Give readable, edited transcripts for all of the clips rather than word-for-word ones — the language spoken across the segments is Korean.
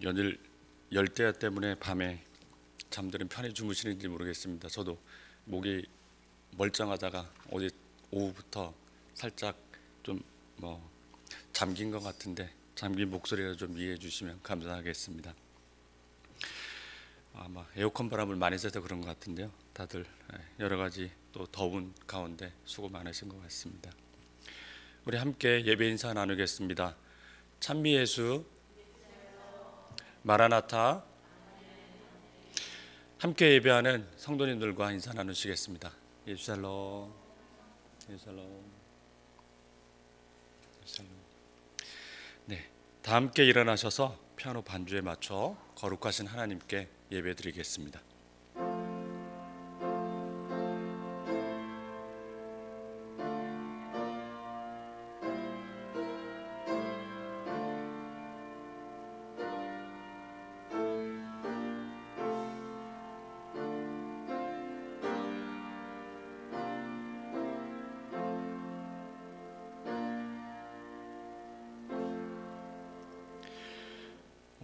연일 열대야 때문에 밤에 잠들은 편히 주무시는지 모르겠습니다. 저도 목이 멀쩡하다가 어제 오후부터 살짝 좀 잠긴 것 같은데 잠긴 목소리를 좀 이해해 주시면 감사하겠습니다. 아마 에어컨 바람을 많이 쐬서 그런 것 같은데요. 다들 여러 가지 또 더운 가운데 수고 많으신 것 같습니다. 우리 함께 예배 인사 나누겠습니다. 찬미예수, 마라나타. 함께 예배하는 성도님들과 인사 나누시겠습니다. 예수샬롬, 예수샬롬, 예수샬롬. 네, 다 함께 일어나셔서 피아노 반주에 맞춰 거룩하신 하나님께 예배드리겠습니다.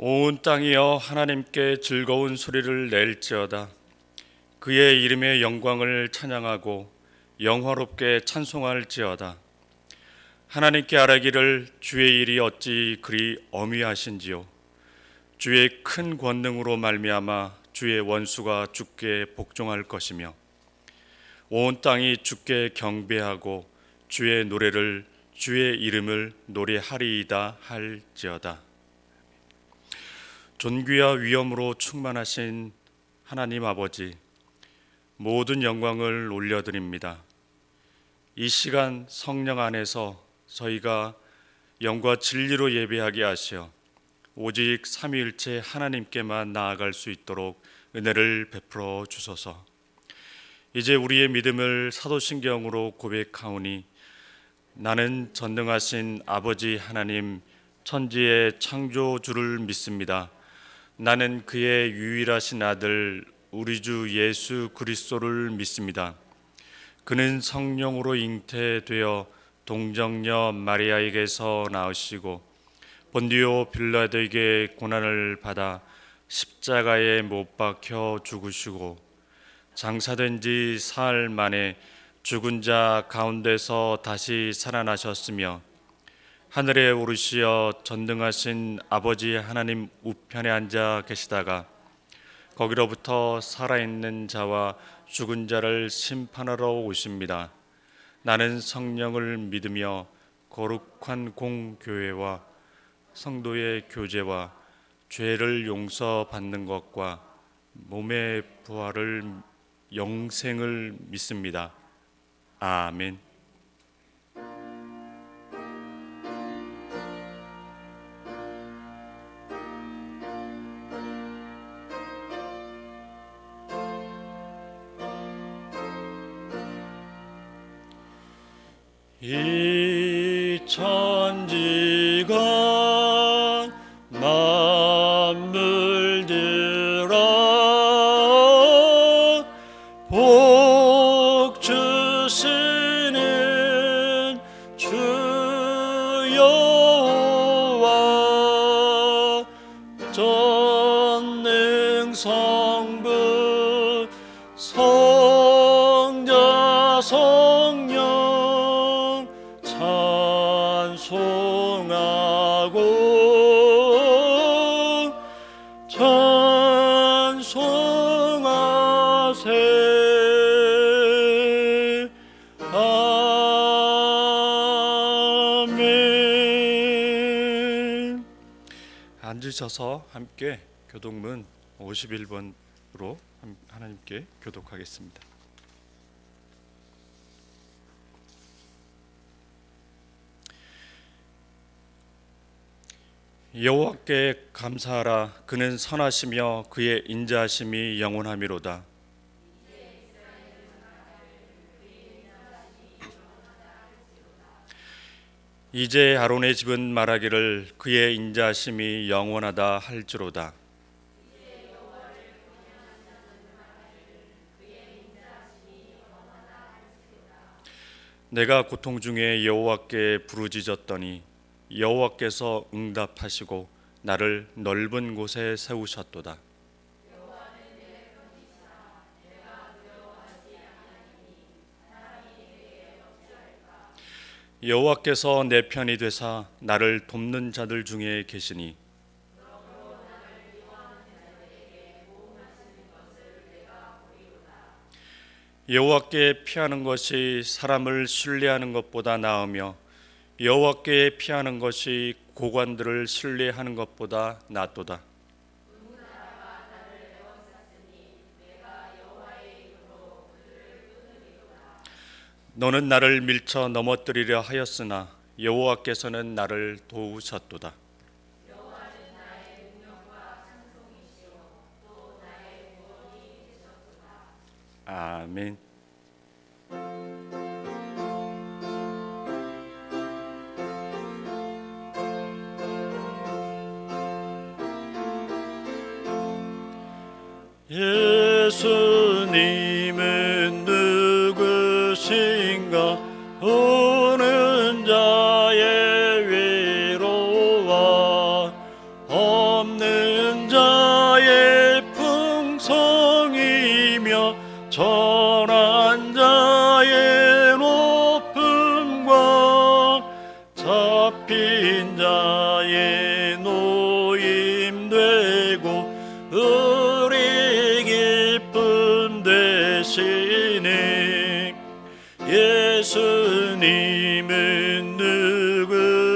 온 땅이여 하나님께 즐거운 소리를 낼지어다. 그의 이름의 영광을 찬양하고 영화롭게 찬송할지어다. 하나님께 아뢰기를 주의 일이 어찌 그리 어미하신지요. 주의 큰 권능으로 말미암아 주의 원수가 주께 복종할 것이며 온 땅이 주께 경배하고 주의 노래를 주의 이름을 노래하리이다 할지어다. 존귀와 위엄으로 충만하신 하나님 아버지, 모든 영광을 올려드립니다. 이 시간 성령 안에서 저희가 영과 진리로 예배하게 하시어 오직 삼위일체 하나님께만 나아갈 수 있도록 은혜를 베풀어 주소서. 이제 우리의 믿음을 사도신경으로 고백하오니 나는 전능하신 아버지 하나님 천지의 창조주를 믿습니다. 나는 그의 유일하신 아들 우리 주 예수 그리스도를 믿습니다. 그는 성령으로 잉태되어 동정녀 마리아에게서 나으시고 본디오 빌라도에게 고난을 받아 십자가에 못 박혀 죽으시고 장사된 지 사흘 만에 죽은 자 가운데서 다시 살아나셨으며 하늘에 오르시어 전능하신 아버지 하나님 우편에 앉아 계시다가 거기로부터 살아있는 자와 죽은 자를 심판하러 오십니다. 나는 성령을 믿으며 거룩한 공교회와 성도의 교제와 죄를 용서받는 것과 몸의 부활을 영생을 믿습니다. 아멘. 이 천지가 만물들아 복 주시는 주 여호와 전능 성부 성자 성령 찬송하고 찬송하세. 아멘. 앉으셔서 함께 교독문 51번으로 하나님께 교독하겠습니다. 여호와께 감사하라. 그는 선하시며 그의 인자하심이 영원하미로다. 이제 아론의 집은 말하기를 그의 인자하심이 영원하다 할지로다. 내가 고통 중에 여호와께 부르짖었더니 여호와께서 응답하시고 나를 넓은 곳에 세우셨도다. 여호와께서 내 편이 되사 나를 돕는 자들 중에 계시니 여호와께 피하는 것이 사람을 신뢰하는 것보다 나으며 여호와께 피하는 것이 고관들을 신뢰하는 것보다 낫도다. 너는 나를 밀쳐 넘어뜨리려 하였으나 여호와께서는 나를 도우셨도다. 아멘. 예수님은 누구신가? 오는 자의 위로와 없는 자의 풍성이며 전한 자의 높음과 잡힌 자의 노임되고 우리 기쁨 되시니 예수님은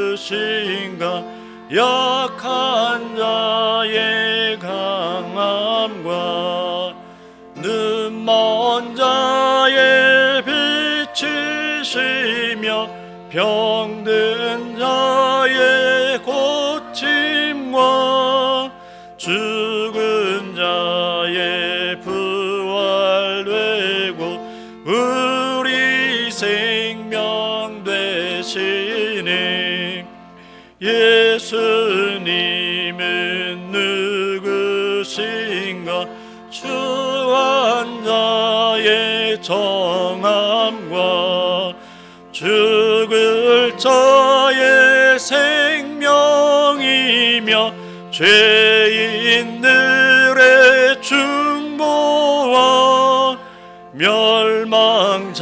누구신가? 약한 자의 강함과 눈먼 자의 빛이시며 병든 자의 고침과 죽은 자의 부활되고 우리 생명 되시니 예수님은 누구신가? 주한 자의 정함과 죽을 자의 생명이며 죄인들의 중보와 멸망자의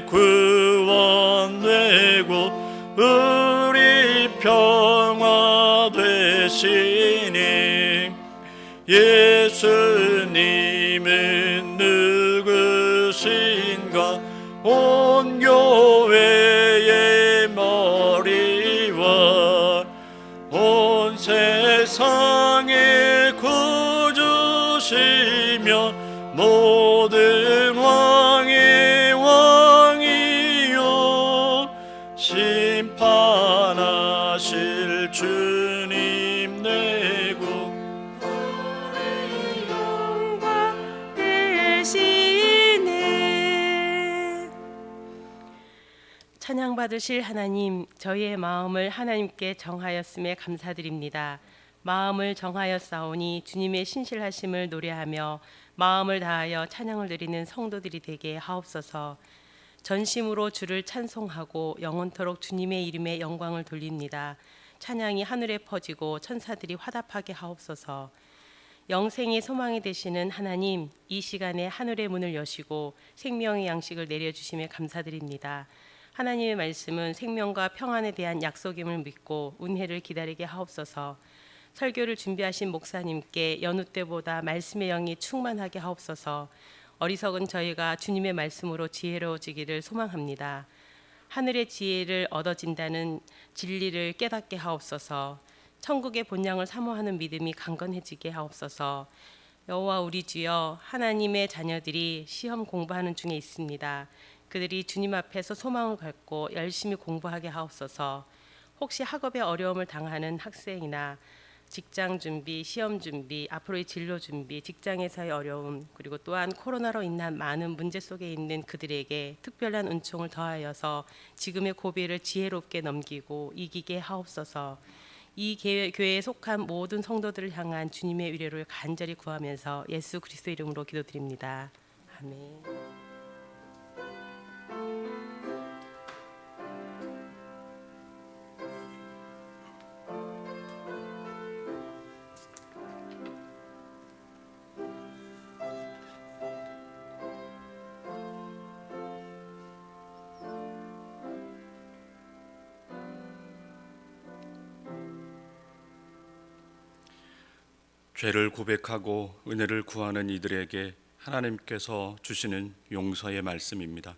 구원되고 우리 평화 되시니 예수님은 누구신가? 온 교회의 머리와 온 세상의 구주시며 모든 왕의 왕이요 심판하실 주님 되고 우리 영광 되시네. 찬양 받으실 하나님, 저희의 마음을 하나님께 정하였음에 감사드립니다. 마음을 정하였사오니 주님의 신실하심을 노래하며 마음을 다하여 찬양을 드리는 성도들이 되게 하옵소서. 전심으로 주를 찬송하고 영원토록 주님의 이름에 영광을 돌립니다. 찬양이 하늘에 퍼지고 천사들이 화답하게 하옵소서. 영생의 소망이 되시는 하나님, 이 시간에 하늘의 문을 여시고 생명의 양식을 내려주심에 감사드립니다. 하나님의 말씀은 생명과 평안에 대한 약속임을 믿고 은혜를 기다리게 하옵소서. 설교를 준비하신 목사님께 여느 때보다 말씀의 영이 충만하게 하옵소서. 어리석은 저희가 주님의 말씀으로 지혜로워지기를 소망합니다. 하늘의 지혜를 얻어진다는 진리를 깨닫게 하옵소서. 천국의 본향을 사모하는 믿음이 강건해지게 하옵소서. 여호와 우리 주여, 하나님의 자녀들이 시험 공부하는 중에 있습니다. 그들이 주님 앞에서 소망을 갖고 열심히 공부하게 하옵소서. 혹시 학업에 어려움을 당하는 학생이나 직장 준비, 시험 준비, 앞으로의 진로 준비, 직장에서의 어려움, 그리고 또한 코로나로 인한 많은 문제 속에 있는 그들에게 특별한 은총을 더하여서 지금의 고비를 지혜롭게 넘기고 이기게 하옵소서. 이 교회에 속한 모든 성도들을 향한 주님의 위로를 간절히 구하면서 예수 그리스도 이름으로 기도드립니다. 아멘. 죄를 고백하고 은혜를 구하는 이들에게 하나님께서 주시는 용서의 말씀입니다.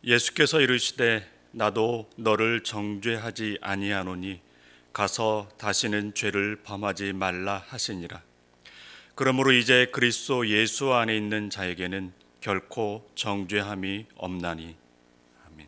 예수께서 이르시되 나도 너를 정죄하지 아니하노니 가서 다시는 죄를 범하지 말라 하시니라. 그러므로 이제 그리스도 예수 안에 있는 자에게는 결코 정죄함이 없나니. 아멘.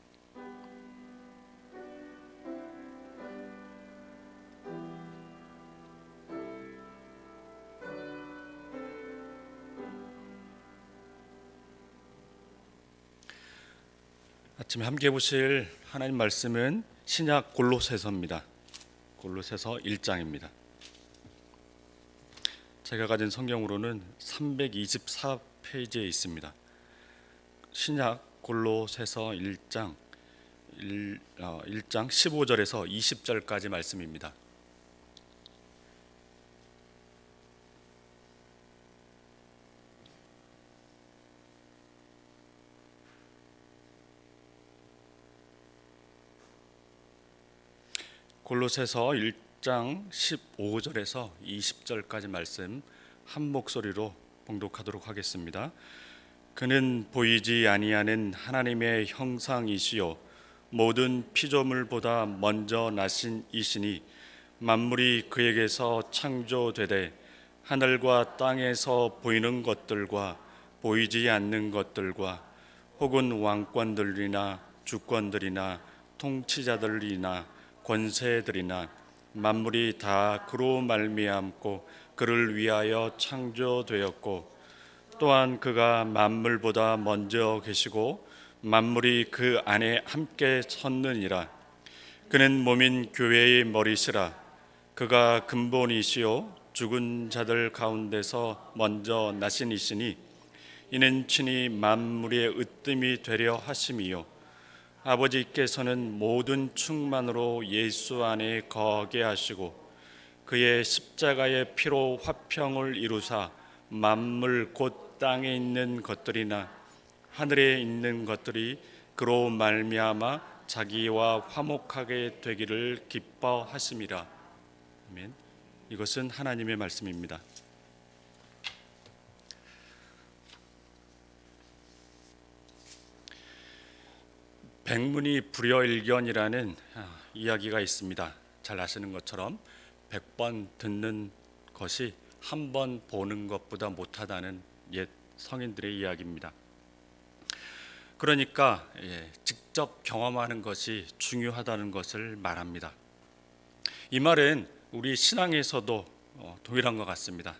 아침에 함께 보실 하나님 말씀은 신약 골로새서입니다. 골로새서 1장입니다. 제가 가진 성경으로는 324페이지에 있습니다. 신약 골로새서 1장 15절에서 20절까지 말씀입니다. 골로새서 1장 15절에서 20절까지 말씀 한 목소리로 봉독하도록 하겠습니다. 그는 보이지 아니하는 하나님의 형상이시요 모든 피조물보다 먼저 나신 이시니 만물이 그에게서 창조되되 하늘과 땅에서 보이는 것들과 보이지 않는 것들과 혹은 왕권들이나 주권들이나 통치자들이나 권세들이나 만물이 다 그로 말미암고 그를 위하여 창조되었고 또한 그가 만물보다 먼저 계시고 만물이 그 안에 함께 섰느니라. 그는 몸인 교회의 머리시라. 그가 근본이시요 죽은 자들 가운데서 먼저 나신 이시니 이는 친히 만물의 으뜸이 되려 하심이요 아버지께서는 모든 충만으로 예수 안에 거하게 하시고 그의 십자가의 피로 화평을 이루사 만물 곧 땅에 있는 것들이나 하늘에 있는 것들이 그로 말미암아 자기와 화목하게 되기를 기뻐하심이라. 아멘. 이것은 하나님의 말씀입니다. 백문이 불여일견이라는 이야기가 있습니다. 잘 아시는 것처럼 100번 듣는 것이 한 번 보는 것보다 못하다는 옛 성인들의 이야기입니다. 그러니까 직접 경험하는 것이 중요하다는 것을 말합니다. 이 말은 우리 신앙에서도 동일한 것 같습니다.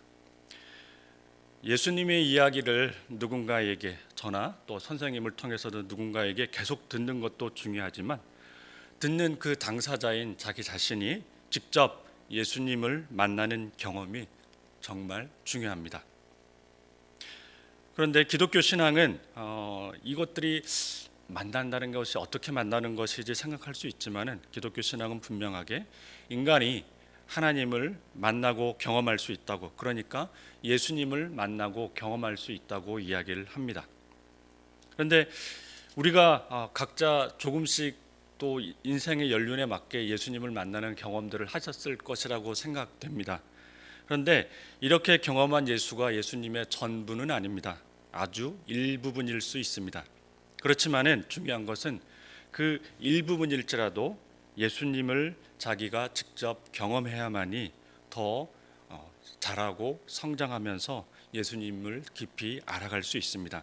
예수님의 이야기를 누군가에게 저나 또 선생님을 통해서도 누군가에게 계속 듣는 것도 중요하지만 듣는 그 당사자인 자기 자신이 직접 예수님을 만나는 경험이 정말 중요합니다. 그런데 기독교 신앙은 이것들이 만난다는 것이 어떻게 만나는 것이지 생각할 수 있지만은 기독교 신앙은 분명하게 인간이 하나님을 만나고 경험할 수 있다고, 그러니까 예수님을 만나고 경험할 수 있다고 이야기를 합니다. 그런데 우리가 각자 조금씩 또 인생의 연륜에 맞게 예수님을 만나는 경험들을 하셨을 것이라고 생각됩니다. 그런데 이렇게 경험한 예수가 예수님의 전부는 아닙니다. 아주 일부분일 수 있습니다. 그렇지만은 중요한 것은 그 일부분일지라도 예수님을 자기가 직접 경험해야만이 더 자라고 성장하면서 예수님을 깊이 알아갈 수 있습니다.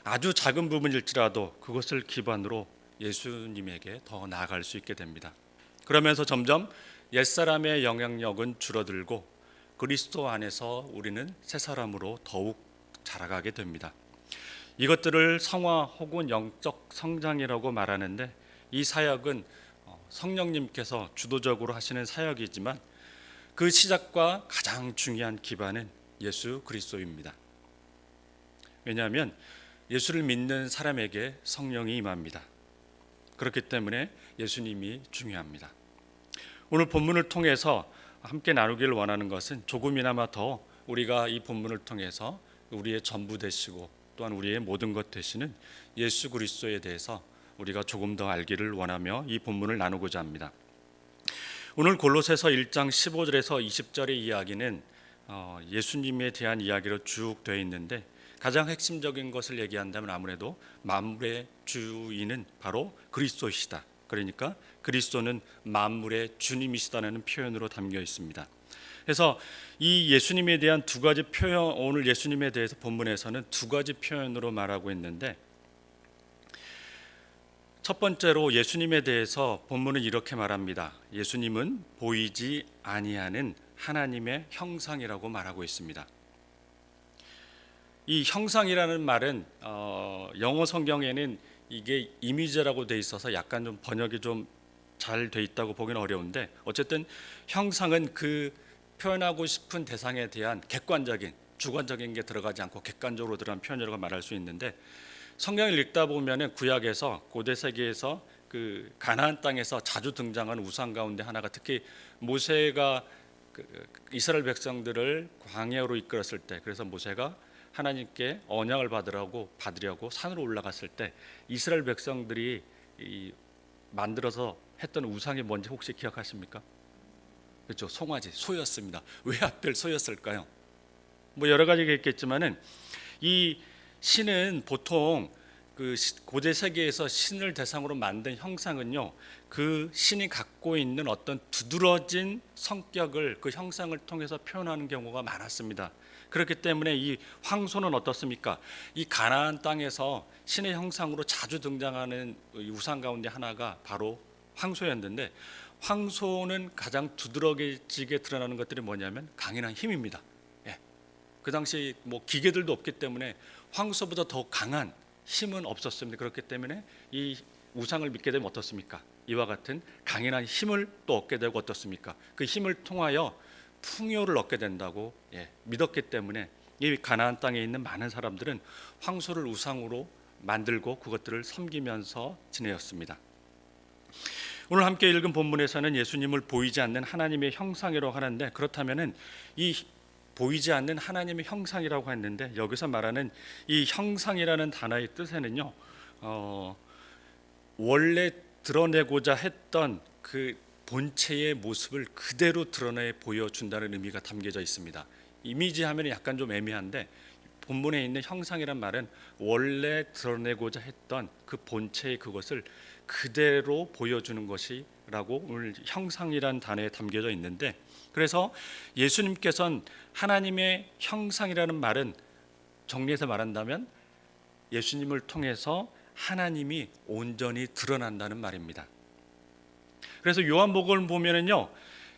아주 작은 부분일지라도 그것을 기반으로 예수님에게 더 나아갈 수 있게 됩니다. 그러면서 점점 옛사람의 영향력은 줄어들고 그리스도 안에서 우리는 새 사람으로 더욱 자라가게 됩니다. 이것들을 성화 혹은 영적 성장이라고 말하는데 이 사역은 성령님께서 주도적으로 하시는 사역이지만 그 시작과 가장 중요한 기반은 예수 그리스도입니다. 왜냐하면 예수를 믿는 사람에게 성령이 임합니다. 그렇기 때문에 예수님이 중요합니다. 오늘 본문을 통해서 함께 나누기를 원하는 것은 조금이나마 더 우리가 이 본문을 통해서 우리의 전부 되시고 또한 우리의 모든 것 되시는 예수 그리스도에 대해서 우리가 조금 더 알기를 원하며 이 본문을 나누고자 합니다. 오늘 골로새서 1장 15절에서 20절의 이야기는 예수님에 대한 이야기로 쭉 되어 있는데 가장 핵심적인 것을 얘기한다면 아무래도 만물의 주인은 바로 그리스도이시다. 그러니까 그리스도는 만물의 주님이시다는 표현으로 담겨 있습니다. 그래서 이 예수님에 대한 두 가지 표현, 오늘 예수님에 대해서 본문에서는 두 가지 표현으로 말하고 있는데, 첫 번째로 예수님에 대해서 본문은 이렇게 말합니다. 예수님은 보이지 아니하는 하나님의 형상이라고 말하고 있습니다. 이 형상이라는 말은 영어 성경에는 이게 이미지라고 돼 있어서 약간 좀 번역이 좀 잘 돼 있다고 보기는 어려운데, 어쨌든 형상은 그 표현하고 싶은 대상에 대한 객관적인, 주관적인 게 들어가지 않고 객관적으로 들어간 표현이라고 말할 수 있는데, 성경을 읽다 보면은 구약에서 고대 세계에서 그 가나안 땅에서 자주 등장하는 우상 가운데 하나가, 특히 모세가 이스라엘 백성들을 광야로 이끌었을 때, 그래서 모세가 하나님께 언약을 받으려고 산으로 올라갔을 때 이스라엘 백성들이 만들어서 했던 우상이 뭔지 혹시 기억하십니까? 그렇죠, 송아지, 소였습니다. 왜 하필 소였을까요? 뭐 여러 가지가 있겠지만은 이 신은 보통 그 고대 세계에서 신을 대상으로 만든 형상은요, 그 신이 갖고 있는 어떤 두드러진 성격을 그 형상을 통해서 표현하는 경우가 많았습니다. 그렇기 때문에 이 황소는 어떻습니까? 이 가나안 땅에서 신의 형상으로 자주 등장하는 우상 가운데 하나가 바로 황소였는데, 황소는 가장 두드러지게 드러나는 것들이 뭐냐면 강인한 힘입니다. 그 당시 뭐 기계들도 없기 때문에 황소보다 더 강한 힘은 없었습니다. 그렇기 때문에 이 우상을 믿게 되면 어떻습니까? 이와 같은 강인한 힘을 또 얻게 되고 어떻습니까? 그 힘을 통하여 풍요를 얻게 된다고 믿었기 때문에 이 가나안 땅에 있는 많은 사람들은 황소를 우상으로 만들고 그것들을 섬기면서 지내었습니다. 오늘 함께 읽은 본문에서는 예수님을 보이지 않는 하나님의 형상이라고 하는데, 그렇다면은 이 보이지 않는 하나님의 형상이라고 했는데, 여기서 말하는 이 형상이라는 단어의 뜻에는요, 원래 드러내고자 했던 그 본체의 모습을 그대로 드러내 보여준다는 의미가 담겨져 있습니다. 이미지 하면 약간 좀 애매한데, 본문에 있는 형상이란 말은 원래 드러내고자 했던 그 본체의 그것을 그대로 보여주는 것이라고 오늘 형상이란 단어에 담겨져 있는데, 그래서 예수님께서는 하나님의 형상이라는 말은 정리해서 말한다면 예수님을 통해서 하나님이 온전히 드러난다는 말입니다. 그래서 요한복음을 보면은요,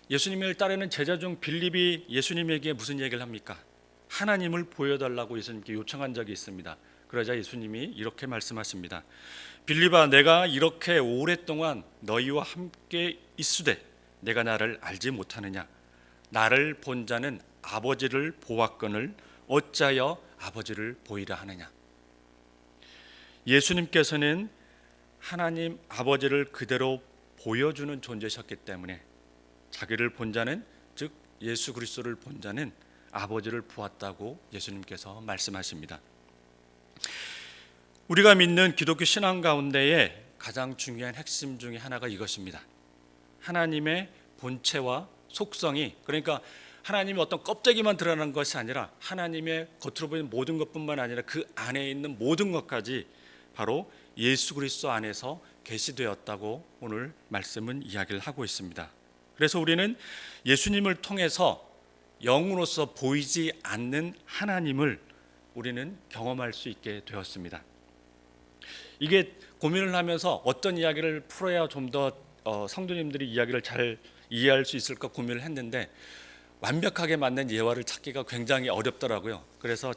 예수님을 따르는 제자 중 빌립이 예수님에게 무슨 얘기를 합니까? 하나님을 보여달라고 예수님께 요청한 적이 있습니다. 그러자 예수님이 이렇게 말씀하십니다. 빌립아, 내가 이렇게 오랫동안 너희와 함께 있으되 내가 나를 알지 못하느냐? 나를 본 자는 아버지를 보았거늘 어찌하여 아버지를 보이라 하느냐? 예수님께서는 하나님 아버지를 그대로 보여주는 존재셨기 때문에 자기를 본 자는, 즉 예수 그리스도를 본 자는 아버지를 보았다고 예수님께서 말씀하십니다. 우리가 믿는 기독교 신앙 가운데에 가장 중요한 핵심 중에 하나가 이것입니다. 하나님의 본체와 속성이, 그러니까 하나님의 어떤 껍데기만 드러나는 것이 아니라 하나님의 겉으로 보이는 모든 것뿐만 아니라 그 안에 있는 모든 것까지 바로 예수 그리스도 안에서 계시되었다고 오늘 말씀은 이야기를 하고 있습니다. 그래서 우리는 예수님을 통해서 영으로서 보이지 않는 하나님을 우리는 경험할 수 있게 되었습니다. 이게 고민을 하면서 어떤 이야기를 풀어야 좀 더 성도님들이 이야기를 잘 이해할 수 있을까 고민을 했는데, 완벽하게 맞는 예화를 찾기가 굉장히 어렵더라고요. 그래서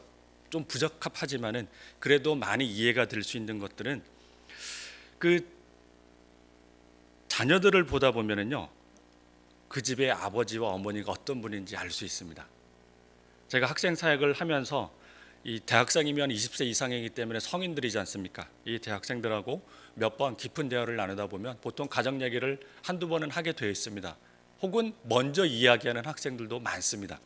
좀 부적합하지만은 그래도 많이 이해가 될 수 있는 것들은, 그 자녀들을 보다 보면은요, 그 집의 아버지와 어머니가 어떤 분인지 알 수 있습니다. 제가 학생 사역을 하면서 이 대학생이면 20세 이상이기 때문에 성인들이지 않습니까? 이 대학생들하고 몇 번 깊은 대화를 나누다 보면 보통 가정 얘기를 한두 번은 하게 되어 있습니다. 혹은 먼저 이야기하는 학생들도 많습니다.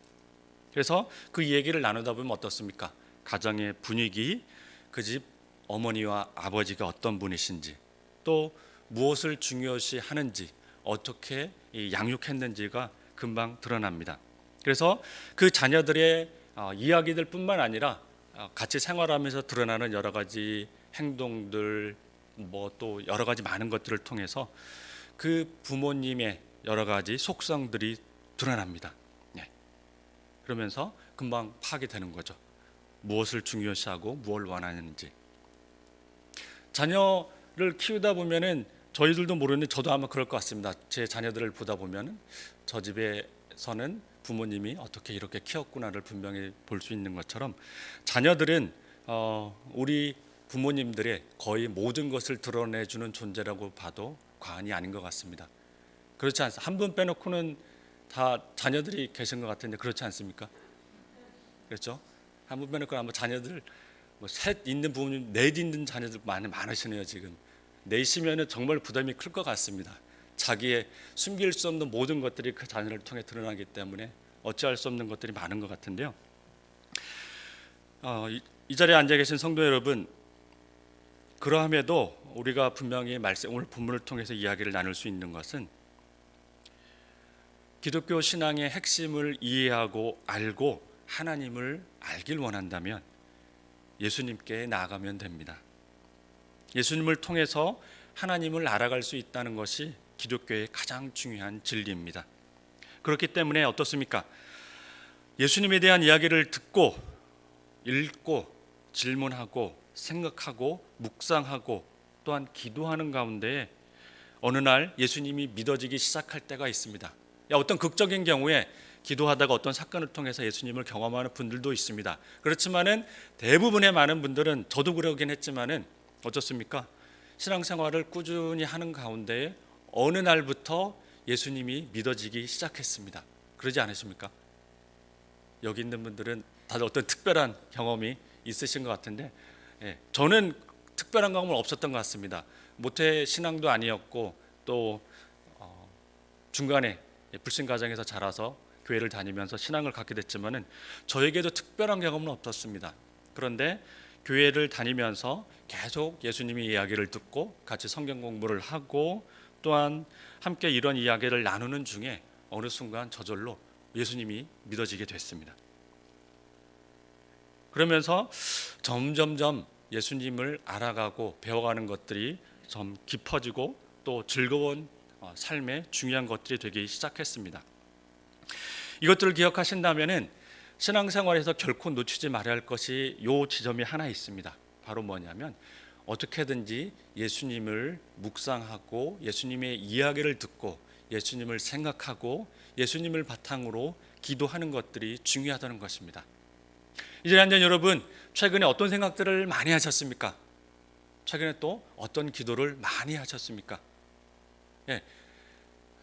그래서 그 얘기를 나누다 보면 어떻습니까? 가정의 분위기, 그 집 어머니와 아버지가 어떤 분이신지, 또 무엇을 중요시 하는지, 어떻게 이 양육했는지가 금방 드러납니다. 그래서 그 자녀들의 이야기들뿐만 아니라 같이 생활하면서 드러나는 여러 가지 행동들, 뭐 또 여러 가지 많은 것들을 통해서 그 부모님의 여러 가지 속성들이 드러납니다. 네. 그러면서 금방 파악이 되는 거죠. 무엇을 중요시하고 무엇을 원하는지. 자녀를 키우다 보면은 저희들도 모르는데 저도 아마 그럴 것 같습니다. 제 자녀들을 보다 보면은 저 집에서는 부모님이 어떻게 이렇게 키웠구나를 분명히 볼 수 있는 것처럼 자녀들은 우리 부모님들의 거의 모든 것을 드러내주는 존재라고 봐도 과언이 아닌 것 같습니다. 그렇지 않습니까? 한 분 빼놓고는 다 자녀들이 계신 것 같은데 그렇지 않습니까? 그렇죠? 한 분 빼놓고 아마 자녀들 셋 있는 부모님, 넷 있는 자녀들 많으시네요. 지금 넷이면은 정말 부담이 클 것 같습니다. 자기의 숨길 수 없는 모든 것들이 그 자녀를 통해 드러나기 때문에 어찌할 수 없는 것들이 많은 것 같은데요. 이 자리에 앉아 계신 성도 여러분, 그러함에도 우리가 분명히 오늘 본문을 통해서 이야기를 나눌 수 있는 것은 기독교 신앙의 핵심을 이해하고 알고 하나님을 알길 원한다면 예수님께 나아가면 됩니다. 예수님을 통해서 하나님을 알아갈 수 있다는 것이 기독교의 가장 중요한 진리입니다. 그렇기 때문에 어떻습니까? 예수님에 대한 이야기를 듣고 읽고 질문하고 생각하고 묵상하고 또한 기도하는 가운데 어느 날 예수님이 믿어지기 시작할 때가 있습니다. 어떤 극적인 경우에 기도하다가 어떤 사건을 통해서 예수님을 경험하는 분들도 있습니다. 그렇지만은 대부분의 많은 분들은, 저도 그러긴 했지만은 어떻습니까? 신앙생활을 꾸준히 하는 가운데 어느 날부터 예수님이 믿어지기 시작했습니다. 그러지 않으십니까? 여기 있는 분들은 다들 어떤 특별한 경험이 있으신 것 같은데, 저는 특별한 경험은 없었던 것 같습니다. 모태 신앙도 아니었고 또 중간에 불신 가정에서 자라서 교회를 다니면서 신앙을 갖게 됐지만은 저에게도 특별한 경험은 없었습니다. 그런데 교회를 다니면서 계속 예수님의 이야기를 듣고 같이 성경 공부를 하고 또한 함께 이런 이야기를 나누는 중에 어느 순간 저절로 예수님이 믿어지게 됐습니다. 그러면서 점점점 예수님을 알아가고 배워가는 것들이 좀 깊어지고 또 즐거운 삶의 중요한 것들이 되기 시작했습니다. 이것들을 기억하신다면은 신앙생활에서 결코 놓치지 말아야 할 것이 이 지점이 하나 있습니다. 바로 뭐냐면 어떻게든지 예수님을 묵상하고 예수님의 이야기를 듣고 예수님을 생각하고 예수님을 바탕으로 기도하는 것들이 중요하다는 것입니다. 이제 앉은 여러분, 최근에 어떤 생각들을 많이 하셨습니까? 최근에 또 어떤 기도를 많이 하셨습니까?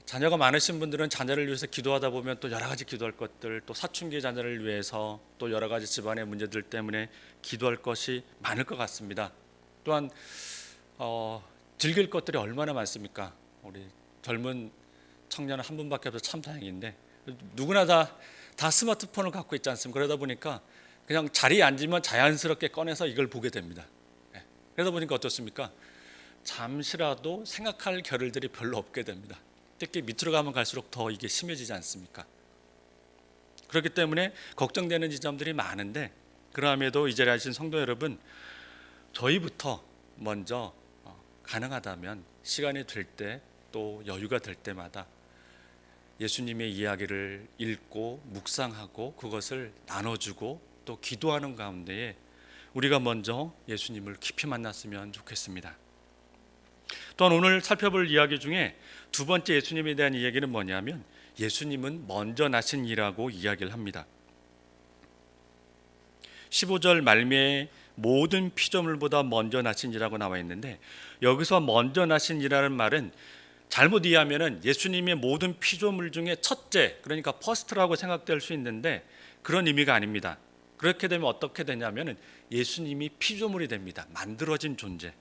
자녀가 많으신 분들은 자녀를 위해서 기도하다 보면 또 여러 가지 기도할 것들, 또 사춘기 자녀를 위해서 또 여러 가지 집안의 문제들 때문에 기도할 것이 많을 것 같습니다. 또한 즐길 것들이 얼마나 많습니까? 우리 젊은 청년은 한 분밖에 없어서 참 다행인데 누구나 다 스마트폰을 갖고 있지 않습니까? 그러다 보니까 그냥 자리에 앉으면 자연스럽게 꺼내서 이걸 보게 됩니다. 그러다 보니까 어떻습니까? 잠시라도 생각할 겨를들이 별로 없게 됩니다. 특히 밑으로 가면 갈수록 더 이게 심해지지 않습니까? 그렇기 때문에 걱정되는 지점들이 많은데, 그럼에도 이 자리에 계신 성도 여러분, 저희부터 먼저 가능하다면 시간이 될 때 또 여유가 될 때마다 예수님의 이야기를 읽고 묵상하고 그것을 나눠주고 또 기도하는 가운데에 우리가 먼저 예수님을 깊이 만났으면 좋겠습니다. 또한 오늘 살펴볼 이야기 중에 두 번째 예수님에 대한 이야기는 뭐냐면 예수님은 먼저 나신 이라고 이야기를 합니다. 15절 말미에 모든 피조물보다 먼저 나신 이라고 나와 있는데, 여기서 먼저 나신 이라는 말은 잘못 이해하면 예수님의 모든 피조물 중에 첫째, 그러니까 퍼스트라고 생각될 수 있는데 그런 의미가 아닙니다. 그렇게 되면 어떻게 되냐면 예수님이 피조물이 됩니다. 만들어진 존재.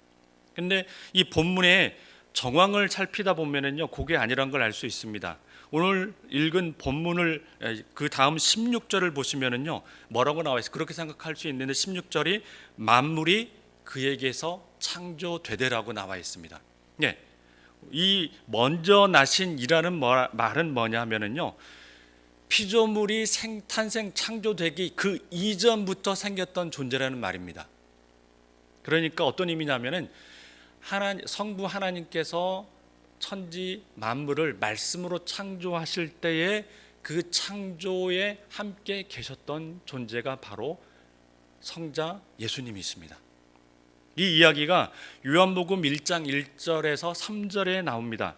근데 이 본문의 정황을 살피다 보면은요, 그게 아니란 걸 알 수 있습니다. 오늘 읽은 본문을 그 다음 16절을 보시면은요, 뭐라고 나와 있어요? 그렇게 생각할 수 있는데 16절이 만물이 그에게서 창조되되라고 나와 있습니다. 네, 이 먼저 나신이라는 말은 뭐냐면은요, 피조물이 탄생 창조되기 그 이전부터 생겼던 존재라는 말입니다. 그러니까 어떤 의미냐면은 성부 하나님께서 천지 만물을 말씀으로 창조하실 때에 그 창조에 함께 계셨던 존재가 바로 성자 예수님이십니다. 이 이야기가 요한복음 1장 1절에서 3절에 나옵니다.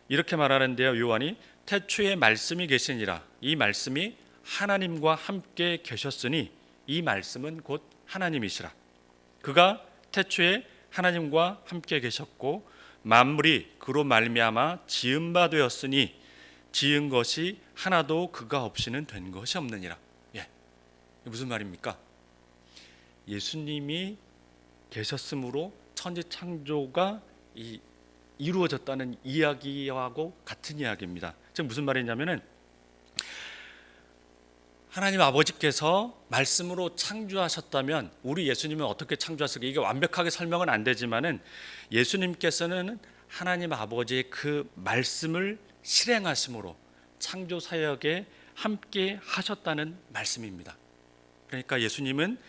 이렇게 말하는데요. 요한이 태초에 말씀이 계시니라. 이 말씀이 하나님과 함께 계셨으니 이 말씀은 곧 하나님이시라. 그가 태초에 하나님과 함께 계셨고 만물이 그로 말미암아 지은 바 되었으니 지은 것이 하나도 그가 없이는 된 것이 없느니라. 무슨 말입니까? 예수님이 계셨으므로 천지 창조가 이루어졌다는 이야기하고 같은 이야기입니다. 지금 무슨 말이냐면은 하나님 아버지께서 말씀으로 창조하셨다면 우리 예수님은 어떻게 창조하셨을까? 이게 완벽하게 설명은 안 되지만은 예수님께서는 하나님 아버지의 그 말씀을 실행하심으로 창조 사역에 함께 하셨다는 말씀입니다. 그러니까 예수님은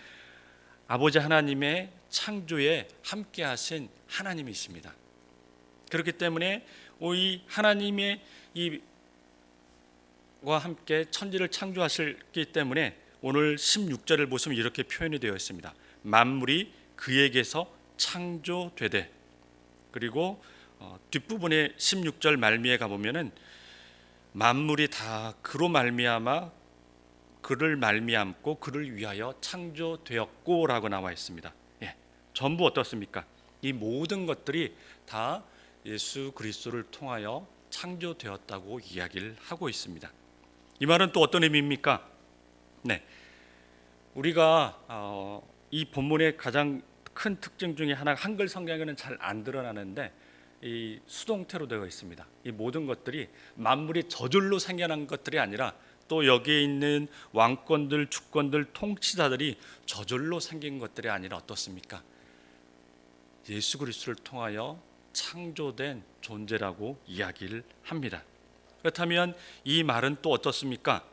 아버지 하나님의 창조에 함께 하신 하나님이십니다. 그렇기 때문에 이 하나님의 와 함께 천지를 창조하셨기 때문에 오늘 16절을 보시면 이렇게 표현이 되어 있습니다. 만물이 그에게서 창조되되, 그리고 뒷부분에 16절 말미에 가보면은 만물이 다 그로 말미암아 그를 말미암고 그를 위하여 창조되었고 라고 나와 있습니다. 전부 어떻습니까? 이 모든 것들이 다 예수 그리스도를 통하여 창조되었다고 이야기를 하고 있습니다. 이 말은 또 어떤 의미입니까? 우리가 이 본문의 가장 큰 특징 중에 하나, 한글 성경에는 잘 안 드러나는데 이 수동태로 되어 있습니다. 이 모든 것들이 만물이 저절로 생겨난 것들이 아니라 또 여기에 있는 왕권들, 주권들, 통치자들이 저절로 생긴 것들이 아니라 어떻습니까? 예수 그리스도를 통하여 창조된 존재라고 이야기를 합니다. 그렇다면 이 말은 또 어떻습니까?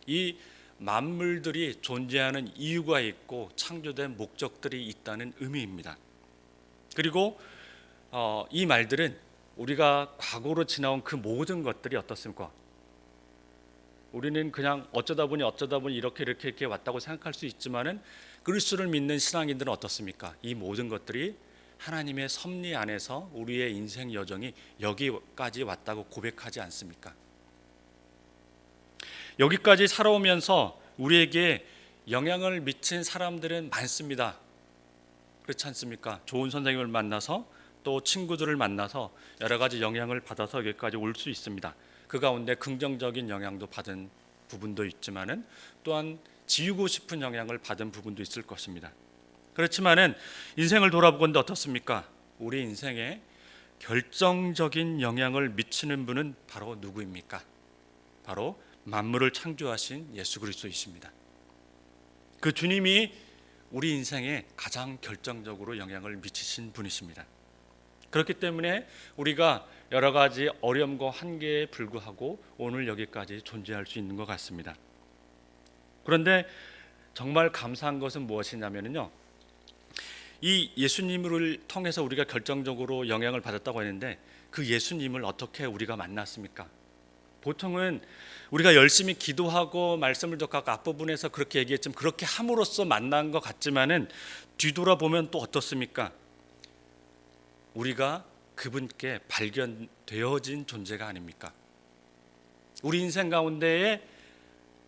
이 만물들이 존재하는 이유가 있고 창조된 목적들이 있다는 의미입니다. 그리고 이 말들은 우리가 과거로 지나온 그 모든 것들이 어떻습니까? 우리는 그냥 어쩌다 보니 이렇게 왔다고 생각할 수 있지만은 그리스도를 믿는 신앙인들은 어떻습니까? 이 모든 것들이 하나님의 섭리 안에서 우리의 인생 여정이 여기까지 왔다고 고백하지 않습니까? 여기까지 살아오면서 우리에게 영향을 미친 사람들은 많습니다. 그렇지 않습니까? 좋은 선생님을 만나서 또 친구들을 만나서 여러 가지 영향을 받아서 여기까지 올 수 있습니다. 그 가운데 긍정적인 영향도 받은 부분도 있지만은 또한 지우고 싶은 영향을 받은 부분도 있을 것입니다. 그렇지만은 인생을 돌아보건대 어떻습니까? 우리 인생에 결정적인 영향을 미치는 분은 바로 누구입니까? 바로 만물을 창조하신 예수 그리스도이십니다. 그 주님이 우리 인생에 가장 결정적으로 영향을 미치신 분이십니다. 그렇기 때문에 우리가 여러 가지 어려움과 한계에 불구하고 오늘 여기까지 존재할 수 있는 것 같습니다. 그런데 정말 감사한 것은 무엇이냐면요, 이 예수님을 통해서 우리가 결정적으로 영향을 받았다고 했는데 그 예수님을 어떻게 우리가 만났습니까? 보통은 우리가 열심히 기도하고 말씀을 듣고 앞부분에서 그렇게 얘기했지만 그렇게 함으로써 만난 것 같지만은 뒤돌아보면 또 어떻습니까? 우리가 그분께 발견되어진 존재가 아닙니까? 우리 인생 가운데에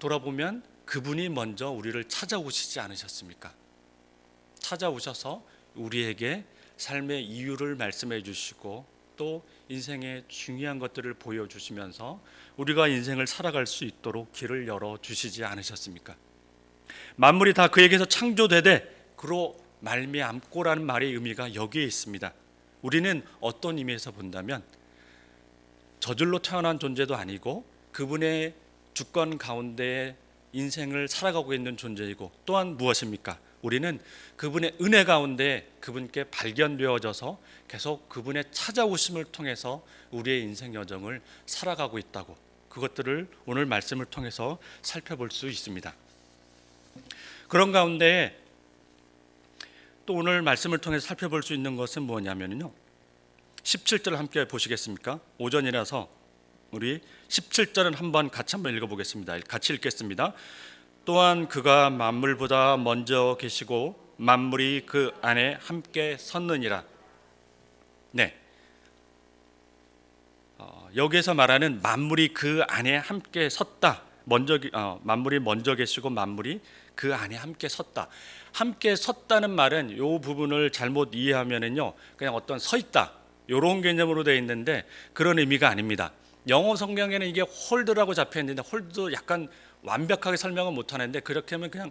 돌아보면 그분이 먼저 우리를 찾아오시지 않으셨습니까? 찾아오셔서 우리에게 삶의 이유를 말씀해 주시고 또 인생의 중요한 것들을 보여주시면서 우리가 인생을 살아갈 수 있도록 길을 열어주시지 않으셨습니까? 만물이 다 그에게서 창조되되 그로 말미암고라는 말의 의미가 여기에 있습니다. 우리는 어떤 의미에서 본다면 저절로 태어난 존재도 아니고 그분의 주권 가운데 인생을 살아가고 있는 존재이고 또한 무엇입니까? 우리는 그분의 은혜 가운데 그분께 발견되어져서 계속 그분의 찾아오심을 통해서 우리의 인생 여정을 살아가고 있다고, 그것들을 오늘 말씀을 통해서 살펴볼 수 있습니다. 그런 가운데 또 오늘 말씀을 통해서 살펴볼 수 있는 것은 뭐냐면요, 17절 함께 보시겠습니까? 오전이라서 우리 17절은 한번 읽어보겠습니다. 같이 읽겠습니다. 또한 그가 만물보다 먼저 계시고 만물이 그 안에 함께 섰느니라. 네, 여기에서 말하는 만물이 그 안에 함께 섰다. 만물이 먼저 계시고 만물이 그 안에 함께 섰다. 함께 섰다는 말은 이 부분을 잘못 이해하면은요, 그냥 어떤 서 있다 이런 개념으로 되어 있는데 그런 의미가 아닙니다. 영어 성경에는 이게 홀드라고 잡혀 있는데 홀드도 약간 완벽하게 설명은 못하는데 그렇게 하면 그냥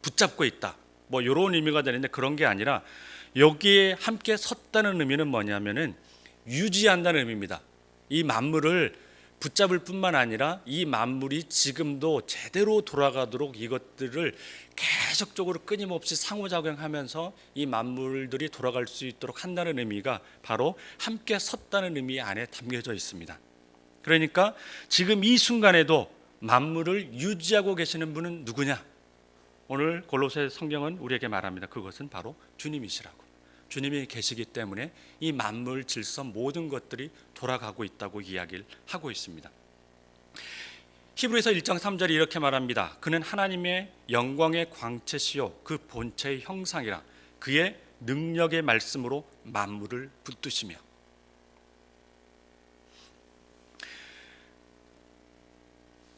붙잡고 있다 뭐 이런 의미가 되는데 그런 게 아니라 여기에 함께 섰다는 의미는 뭐냐면은 유지한다는 의미입니다. 이 만물을 붙잡을 뿐만 아니라 이 만물이 지금도 제대로 돌아가도록 이것들을 계속적으로 끊임없이 상호작용하면서 이 만물들이 돌아갈 수 있도록 한다는 의미가 바로 함께 섰다는 의미 안에 담겨져 있습니다. 그러니까 지금 이 순간에도 만물을 유지하고 계시는 분은 누구냐? 오늘 골로새 성경은 우리에게 말합니다. 그것은 바로 주님이시라고. 주님이 계시기 때문에 이 만물 질서 모든 것들이 돌아가고 있다고 이야기를 하고 있습니다. 히브리서 1장 3절이 이렇게 말합니다. 그는 하나님의 영광의 광채시요 그 본체의 형상이라 그의 능력의 말씀으로 만물을 붙드시며.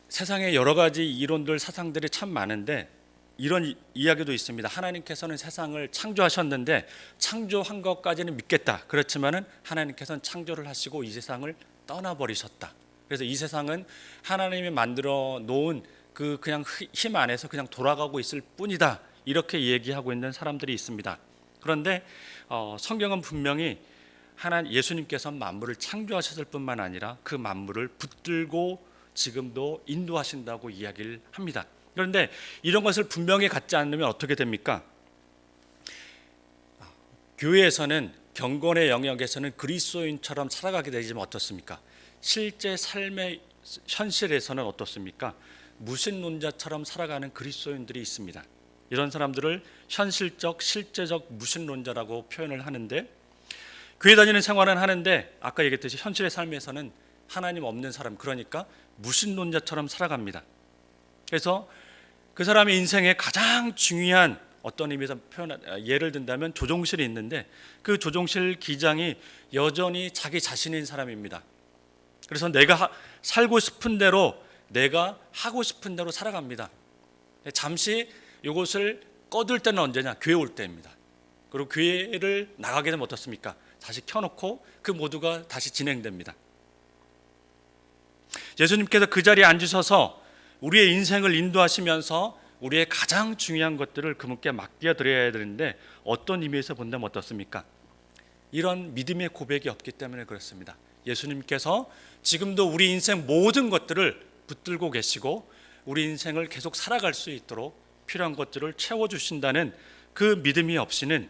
세상에 여러 가지 이론들 사상들이 참 많은데 이런 이야기도 있습니다. 하나님께서는 세상을 창조하셨는데 창조한 것까지는 믿겠다. 그렇지만은 하나님께서는 창조를 하시고 이 세상을 떠나버리셨다. 그래서 이 세상은 하나님이 만들어 놓은 그냥 힘 안에서 그냥 돌아가고 있을 뿐이다. 이렇게 얘기하고 있는 사람들이 있습니다. 그런데 성경은 분명히 예수님께서 만물을 창조하셨을 뿐만 아니라 그 만물을 붙들고 지금도 인도하신다고 이야기를 합니다. 그런데 이런 것을 분명히 갖지 않으면 어떻게 됩니까? 교회에서는 경건의 영역에서는 그리스도인처럼 살아가게 되지만 어떻습니까? 실제 삶의 현실에서는 어떻습니까? 무신론자처럼 살아가는 그리스도인들이 있습니다. 이런 사람들을 현실적, 실제적 무신론자라고 표현을 하는데 교회 다니는 생활은 하는데 아까 얘기했듯이 현실의 삶에서는 하나님 없는 사람, 그러니까 무신론자처럼 살아갑니다. 그래서 그 사람의 인생에 가장 중요한 어떤 의미에서 예를 든다면 조종실이 있는데 그 조종실 기장이 여전히 자기 자신인 사람입니다. 그래서 내가 살고 싶은 대로 내가 하고 싶은 대로 살아갑니다. 잠시 이것을 꺼둘 때는 언제냐? 교회 올 때입니다. 그리고 교회를 나가게 되면 어떻습니까? 다시 켜놓고 그 모두가 다시 진행됩니다. 예수님께서 그 자리에 앉으셔서 우리의 인생을 인도하시면서 우리의 가장 중요한 것들을 그분께 맡겨드려야 되는데 어떤 의미에서 본다면 어떻습니까? 이런 믿음의 고백이 없기 때문에 그렇습니다. 예수님께서 지금도 우리 인생 모든 것들을 붙들고 계시고 우리 인생을 계속 살아갈 수 있도록 필요한 것들을 채워주신다는 그 믿음이 없이는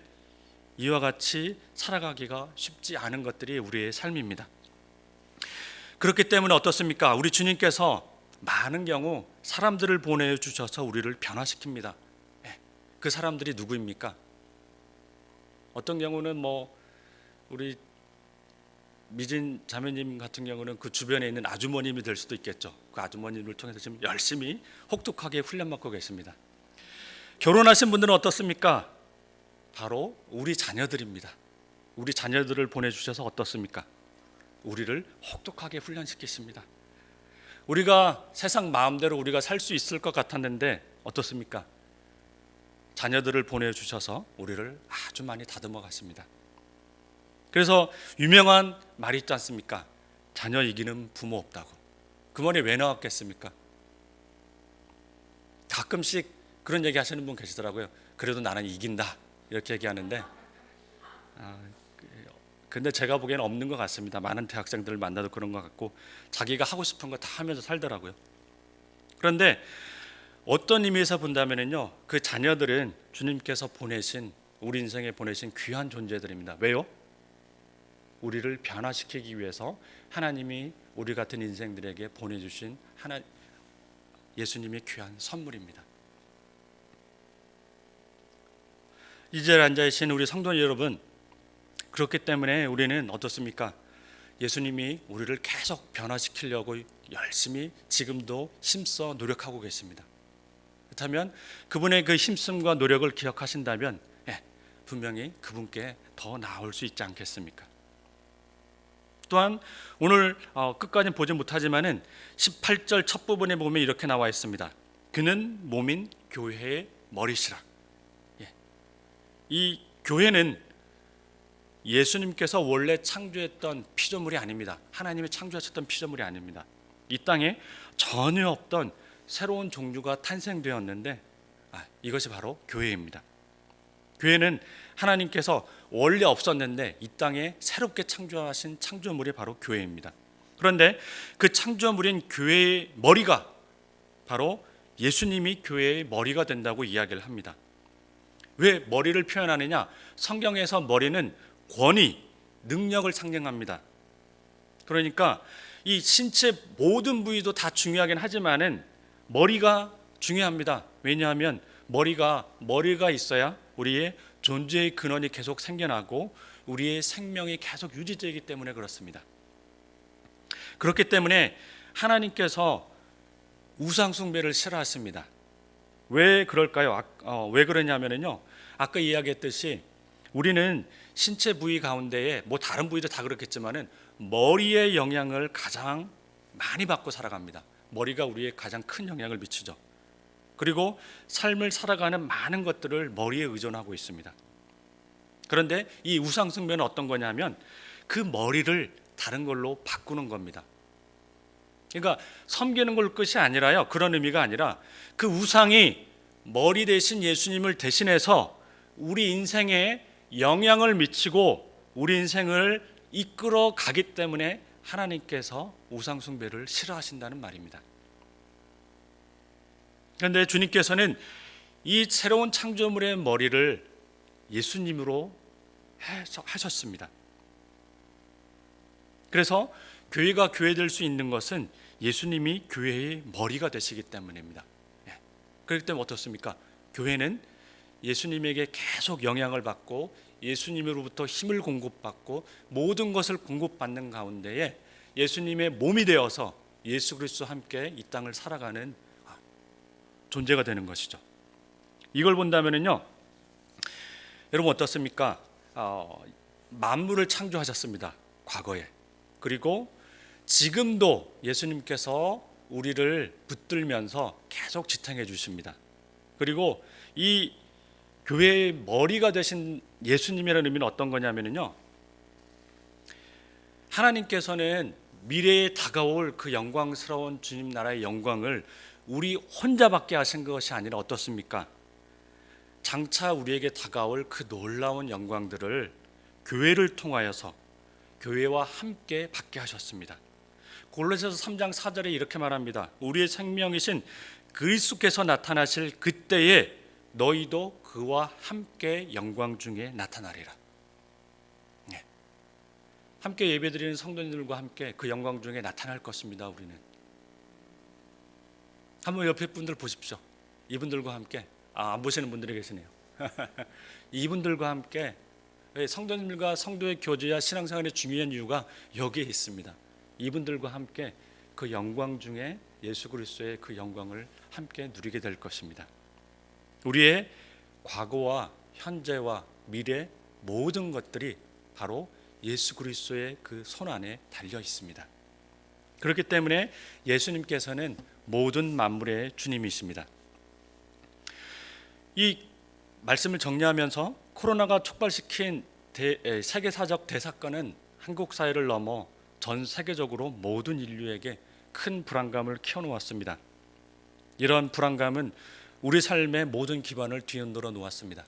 이와 같이 살아가기가 쉽지 않은 것들이 우리의 삶입니다. 그렇기 때문에 어떻습니까? 우리 주님께서 많은 경우 사람들을 보내주셔서 우리를 변화시킵니다. 그 사람들이 누구입니까? 어떤 경우는 우리 미진 자매님 같은 경우는 그 주변에 있는 아주머님이 될 수도 있겠죠. 그 아주머님을 통해서 지금 열심히 혹독하게 훈련받고 계십니다. 결혼하신 분들은 어떻습니까? 바로 우리 자녀들입니다. 우리 자녀들을 보내주셔서 어떻습니까? 우리를 혹독하게 훈련시키십니다. 우리가 세상 마음대로 우리가 살 수 있을 것 같았는데 어떻습니까? 자녀들을 보내주셔서 우리를 아주 많이 다듬어 가십니다. 그래서 유명한 말이 있지 않습니까? 자녀 이기는 부모 없다고. 그 말이 왜 나왔겠습니까? 가끔씩 그런 얘기 하시는 분 계시더라고요. 그래도 나는 이긴다 이렇게 얘기하는데 근데 제가 보기에는 없는 것 같습니다. 많은 대학생들을 만나도 그런 것 같고 자기가 하고 싶은 거 다 하면서 살더라고요. 그런데 어떤 의미에서 본다면요, 그 자녀들은 주님께서 보내신 우리 인생에 보내신 귀한 존재들입니다. 왜요? 우리를 변화시키기 위해서 하나님이 우리 같은 인생들에게 보내주신 예수님의 귀한 선물입니다. 이 자리에 앉아 계신 우리 성도 여러분, 그렇기 때문에 우리는 어떻습니까? 예수님이 우리를 계속 변화시키려고 열심히 지금도 힘써 노력하고 계십니다. 그렇다면 그분의 그 힘씀과 노력을 기억하신다면 분명히 그분께 더 나올 수 있지 않겠습니까? 또한 오늘 끝까지 보지 못하지만은 18절 첫 부분에 보면 이렇게 나와 있습니다. 그는 몸인 교회의 머리시라. 이 교회는 예수님께서 원래 창조했던 피조물이 아닙니다. 하나님이 창조하셨던 피조물이 아닙니다. 이 땅에 전혀 없던 새로운 종류가 탄생되었는데 이것이 바로 교회입니다. 교회는 하나님께서 원래 없었는데 이 땅에 새롭게 창조하신 창조물이 바로 교회입니다. 그런데 그 창조물인 교회의 머리가 바로 예수님이 교회의 머리가 된다고 이야기를 합니다. 왜 머리를 표현하느냐? 성경에서 머리는 권위, 능력을 상징합니다. 그러니까 이 신체 모든 부위도 다 중요하긴 하지만은 머리가 중요합니다. 왜냐하면 머리가 있어야 우리의 존재의 근원이 계속 생겨나고 우리의 생명이 계속 유지되기 때문에 그렇습니다. 그렇기 때문에 하나님께서 우상 숭배를 싫어하십니다. 왜 그럴까요? 왜 그러냐면요, 아까 이야기했듯이 우리는 신체 부위 가운데에 다른 부위도 다 그렇겠지만은 머리의 영향을 가장 많이 받고 살아갑니다. 머리가 우리의 가장 큰 영향을 미치죠. 그리고 삶을 살아가는 많은 것들을 머리에 의존하고 있습니다. 그런데 이 우상 숭배는 어떤 거냐면 그 머리를 다른 걸로 바꾸는 겁니다. 그러니까 섬기는 걸 것이 아니라요, 그런 의미가 아니라 그 우상이 머리 대신 예수님을 대신해서 우리 인생에 영향을 미치고 우리 인생을 이끌어 가기 때문에 하나님께서 우상 숭배를 싫어하신다는 말입니다. 그런데 주님께서는 이 새로운 창조물의 머리를 예수님으로 하셨습니다. 그래서 교회가 교회될 수 있는 것은 예수님이 교회의 머리가 되시기 때문입니다. 그렇기 때문에 어떻습니까? 교회는 예수님에게 계속 영향을 받고 예수님으로부터 힘을 공급받고 모든 것을 공급받는 가운데에 예수님의 몸이 되어서 예수 그리스도와 함께 이 땅을 살아가는 존재가 되는 것이죠. 이걸 본다면요, 여러분 어떻습니까? 만물을 창조하셨습니다, 과거에. 그리고 지금도 예수님께서 우리를 붙들면서 계속 지탱해 주십니다. 그리고 이 교회의 머리가 되신 예수님이라는 의미는 어떤 거냐면요, 하나님께서는 미래에 다가올 그 영광스러운 주님 나라의 영광을 우리 혼자 받게 하신 것이 아니라 어떻습니까? 장차 우리에게 다가올 그 놀라운 영광들을 교회를 통하여서 교회와 함께 받게 하셨습니다. 골로새서 3장 4절에 이렇게 말합니다. 우리의 생명이신 그리스도께서 나타나실 그때에 너희도 그와 함께 영광 중에 나타나리라. 함께 예배드리는 성도님들과 함께 그 영광 중에 나타날 것입니다. 우리는 한번 옆에 분들 보십시오. 이분들과 함께 안 보시는 분들이 계시네요. 이분들과 함께 성도님들과 성도의 교제와 신앙생활의 중요한 이유가 여기에 있습니다. 이분들과 함께 그 영광 중에 예수 그리스도의 그 영광을 함께 누리게 될 것입니다. 우리의 과거와 현재와 미래 모든 것들이 바로 예수 그리스도의 그 손 안에 달려 있습니다. 그렇기 때문에 예수님께서는 모든 만물의 주님이십니다. 이 말씀을 정리하면서 코로나가 촉발시킨 세계사적 대사건은 한국 사회를 넘어 전 세계적으로 모든 인류에게 큰 불안감을 키워놓았습니다. 이런 불안감은 우리 삶의 모든 기반을 뒤흔들어 놓았습니다.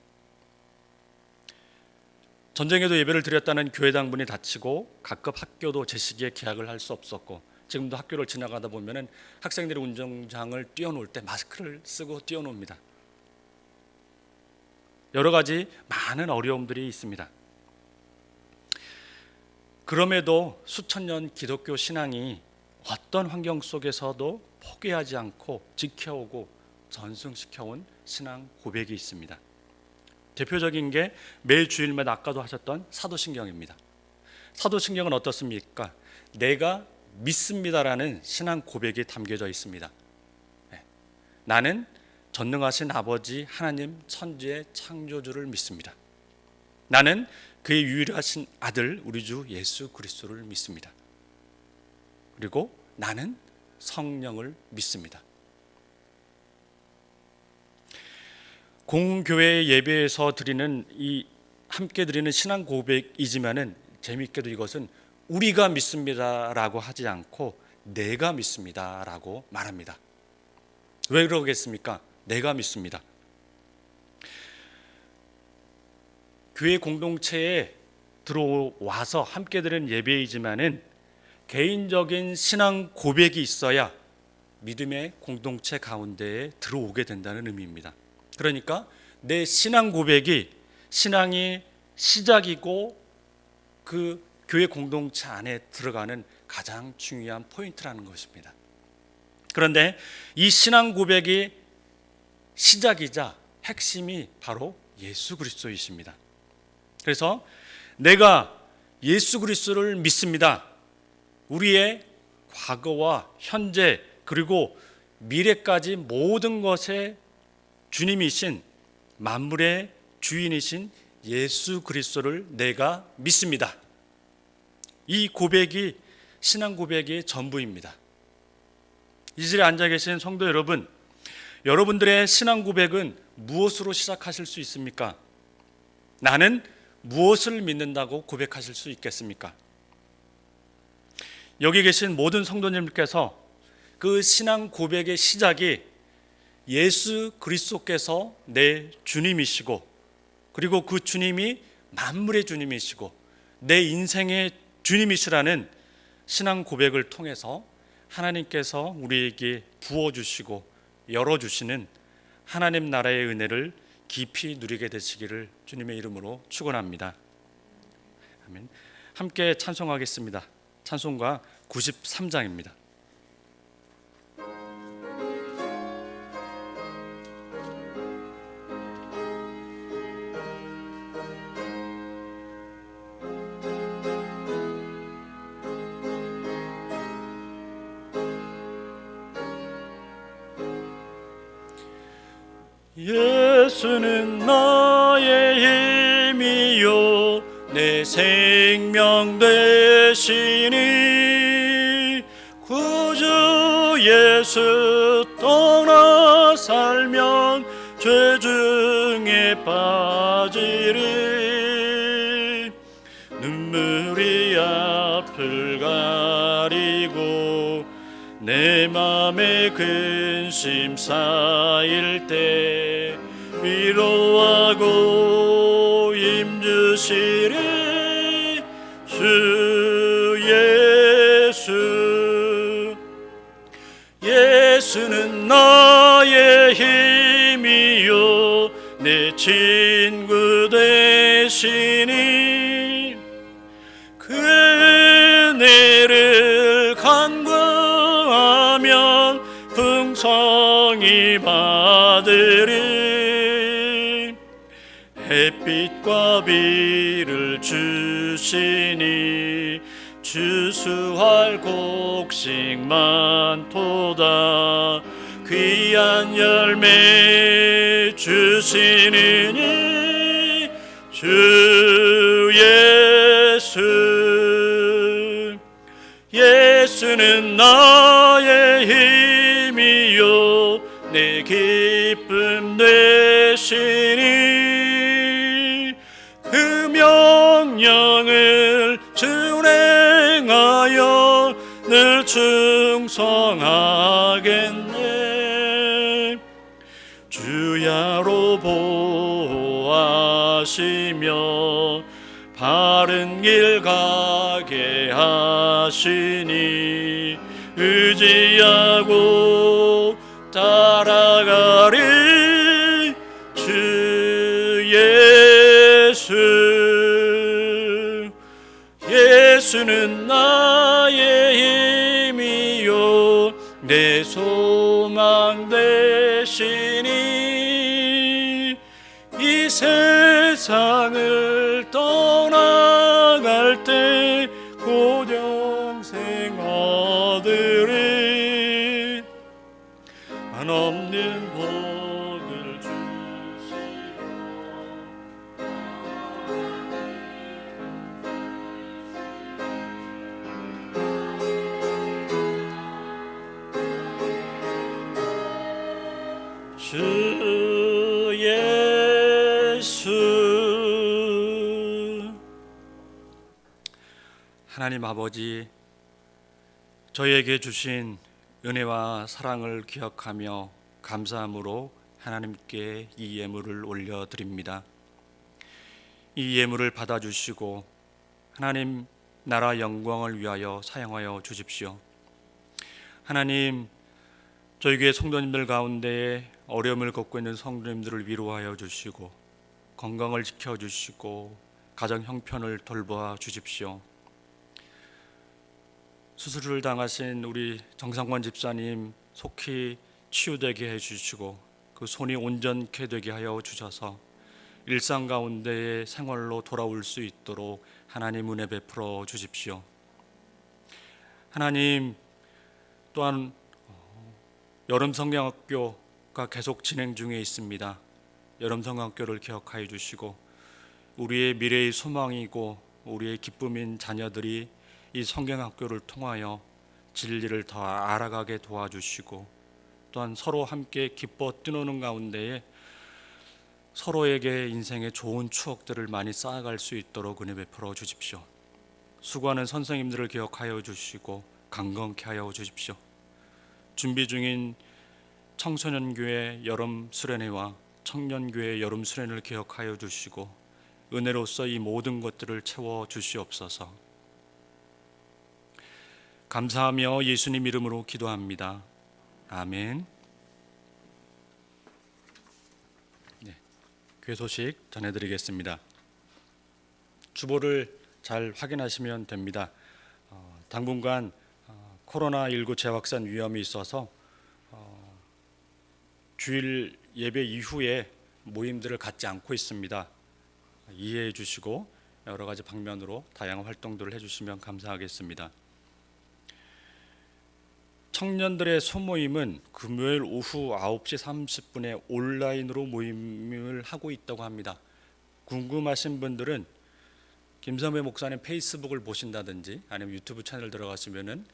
전쟁에도 예배를 드렸다는 교회 당분이 닫히고 각급 학교도 제 시기에 개학을 할 수 없었고, 지금도 학교를 지나가다 보면은 학생들이 운동장을 뛰어놀 때 마스크를 쓰고 뛰어놉니다. 여러 가지 많은 어려움들이 있습니다. 그럼에도 수천 년 기독교 신앙이 어떤 환경 속에서도 포기하지 않고 지켜오고 전승시켜온 신앙 고백이 있습니다. 대표적인 게 매일 주일마다 아까도 하셨던 사도신경입니다. 사도신경은 어떻습니까? 내가 믿습니다라는 신앙 고백이 담겨져 있습니다. 나는 전능하신 아버지 하나님 천지의 창조주를 믿습니다. 나는 그의 유일하신 아들 우리 주 예수 그리스도를 믿습니다. 그리고 나는 성령을 믿습니다. 공교회 예배에서 드리는 이 함께 드리는 신앙 고백이지만은 재미있게도 이것은 우리가 믿습니다라고 하지 않고 내가 믿습니다라고 말합니다. 왜 그러겠습니까? 내가 믿습니다. 교회 공동체에 들어와서 함께 드리는 예배이지만은 개인적인 신앙 고백이 있어야 믿음의 공동체 가운데에 들어오게 된다는 의미입니다. 그러니까 내 신앙 고백이 신앙이 시작이고 그 교회 공동체 안에 들어가는 가장 중요한 포인트라는 것입니다. 그런데 이 신앙 고백이 시작이자 핵심이 바로 예수 그리스도이십니다. 그래서 내가 예수 그리스도를 믿습니다. 우리의 과거와 현재 그리고 미래까지 모든 것의 주님이신 만물의 주인이신 예수 그리스도를 내가 믿습니다. 이 고백이 신앙 고백의 전부입니다. 이 자리에 앉아 계신 성도 여러분, 여러분들의 신앙 고백은 무엇으로 시작하실 수 있습니까? 나는 무엇을 믿는다고 고백하실 수 있겠습니까? 여기 계신 모든 성도님들께서 그 신앙 고백의 시작이 예수 그리스도께서 내 주님이시고 그리고 그 주님이 만물의 주님이시고 내 인생의 주님이시라는 신앙 고백을 통해서 하나님께서 우리에게 부어주시고 열어주시는 하나님 나라의 은혜를 깊이 누리게 되시기를 주님의 이름으로 축원합니다. 아멘. 함께 찬송하겠습니다. 찬송가 93장입니다. 예수는 나의 힘이요 내 생명 되시니 구주 예수 떠나 살면 죄 중에 빠지리 눈물이 앞을 가리고 내 맘에 근심 쌓일 때 위로하고 힘주시리 주 예수. 예수는 나의 힘이요 내 친구 되시니 그 은혜를 간구하면 풍성히 받으리 햇빛과 비를 주시니 주수할 곡식 많도다 귀한 열매 주시느니 주 예수. 예수는 나의 힘이요 내 기쁨 되시니 그 명령을 준행하여 늘 충성하겠네. 주야로 보호하시며 바른 길 가게 하시니 의지하고 따라가리 주 자들이 한없는 복을 주시고 주 예수. 하나님 아버지, 저희에게 주신 은혜와 사랑을 기억하며 감사함으로 하나님께 이 예물을 올려드립니다. 이 예물을 받아주시고 하나님 나라 영광을 위하여 사용하여 주십시오. 하나님, 저희 교회 성도님들 가운데 어려움을 겪고 있는 성도님들을 위로하여 주시고 건강을 지켜주시고 가정 형편을 돌보아 주십시오. 수술을 당하신 우리 정상권 집사님 속히 치유되게 해주시고 그 손이 온전케 되게 하여 주셔서 일상 가운데의 생활로 돌아올 수 있도록 하나님 은혜 베풀어 주십시오. 하나님, 또한 여름 성경학교가 계속 진행 중에 있습니다. 여름 성경학교를 기억하여 주시고 우리의 미래의 소망이고 우리의 기쁨인 자녀들이 이 성경학교를 통하여 진리를 더 알아가게 도와주시고 또한 서로 함께 기뻐 뛰노는 가운데에 서로에게 인생의 좋은 추억들을 많이 쌓아갈 수 있도록 은혜 베풀어 주십시오. 수고하는 선생님들을 기억하여 주시고 강건케 하여 주십시오. 준비 중인 청소년교회 여름 수련회와 청년교회 여름 수련회를 기억하여 주시고 은혜로서 이 모든 것들을 채워 주시옵소서. 감사하며 예수님 이름으로 기도합니다. 아멘. 네, 교회 소식 전해드리겠습니다. 주보를 잘 확인하시면 됩니다. 당분간 코로나19 재확산 위험이 있어서 주일 예배 이후에 모임들을 갖지 않고 있습니다. 이해해 주시고 여러 가지 방면으로 다양한 활동들을 해주시면 감사하겠습니다. 청년들의 소모임은 금요일 오후 9시 30분에 온라인으로 모임을 하고 있다고 합니다. 궁금하신 분들은 김선배 목사님 페이스북을 보신다든지 아니면 유튜브 채널 들어가시면은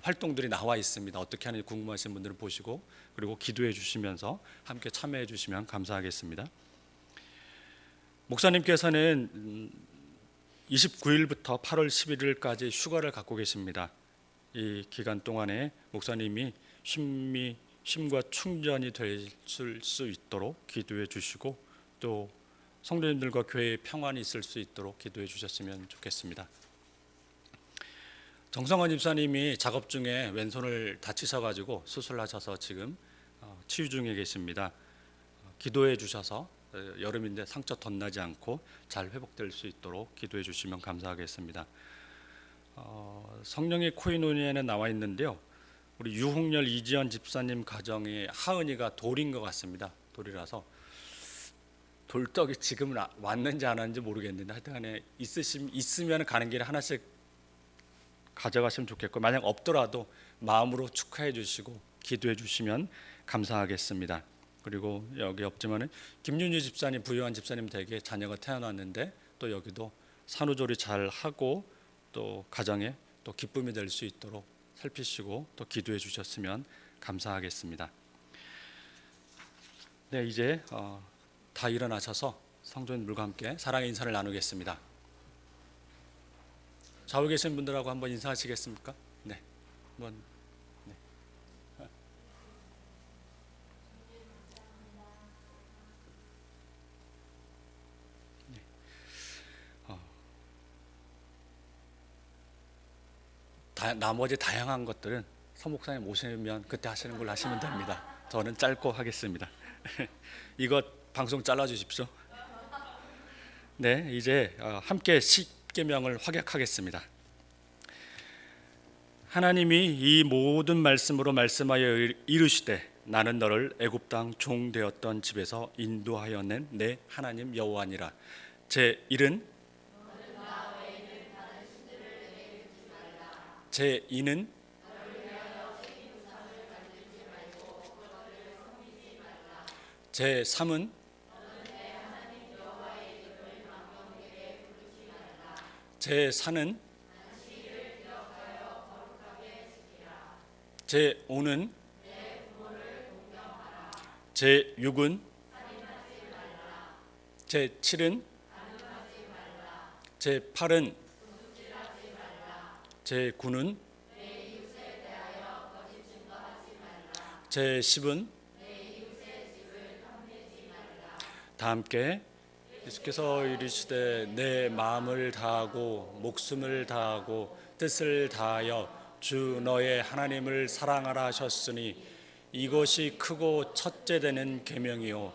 활동들이 나와 있습니다. 어떻게 하는지 궁금하신 분들은 보시고 그리고 기도해 주시면서 함께 참여해 주시면 감사하겠습니다. 목사님께서는 29일부터 8월 11일까지 휴가를 갖고 계십니다. 이 기간 동안에 목사님이 쉼과 충전이 될 수 있도록 기도해 주시고 또 성도님들과 교회에 평안이 있을 수 있도록 기도해 주셨으면 좋겠습니다. 정성원 집사님이 작업 중에 왼손을 다치셔가지고 수술하셔서 지금 치유 중에 계십니다. 기도해 주셔서 여름인데 상처 덧나지 않고 잘 회복될 수 있도록 기도해 주시면 감사하겠습니다. 성령의 코이노니아에 나와 있는데요. 우리 유홍열 이지연 집사님 가정의 하은이가 돌인 것 같습니다. 돌이라서 돌떡이 지금 왔는지 안 왔는지 모르겠는데 하여튼간에 있으면 가는 길에 하나씩 가져가시면 좋겠고 만약 없더라도 마음으로 축하해 주시고 기도해 주시면 감사하겠습니다. 그리고 여기 없지만은 김윤주 집사님, 부유한 집사님 댁에 자녀가 태어났는데 또 여기도 산후조리 잘 하고 또 가정에 또 기쁨이 될 수 있도록 살피시고 또 기도해 주셨으면 감사하겠습니다. 네, 이제 다 일어나셔서 성도님들과 함께 사랑의 인사를 나누겠습니다. 좌우에 계신 분들하고 한번 인사하시겠습니까? 네, 한번. 네. 나머지 다양한 것들은 서 목사님 오시면 그때 하시는 걸로 하시면 됩니다. 저는 짧고 하겠습니다. 이것 방송 잘라주십시오. 네, 이제 함께 십계명을 확약하겠습니다. 하나님이 이 모든 말씀으로 말씀하여 이르시되 나는 너를 애굽 땅 종 되었던 집에서 인도하여 낸 내 하나님 여호와니라. 제 이는 제 3은 제 4는 제 5는 제 6은 제 7은 제 8은 제 9는 제 10은 다 함께 예수께서 이르시되 내 마음을 다하고 목숨을 다하고 뜻을 다하여 주 너의 하나님을 사랑하라 하셨으니 이것이 크고 첫째 되는 계명이요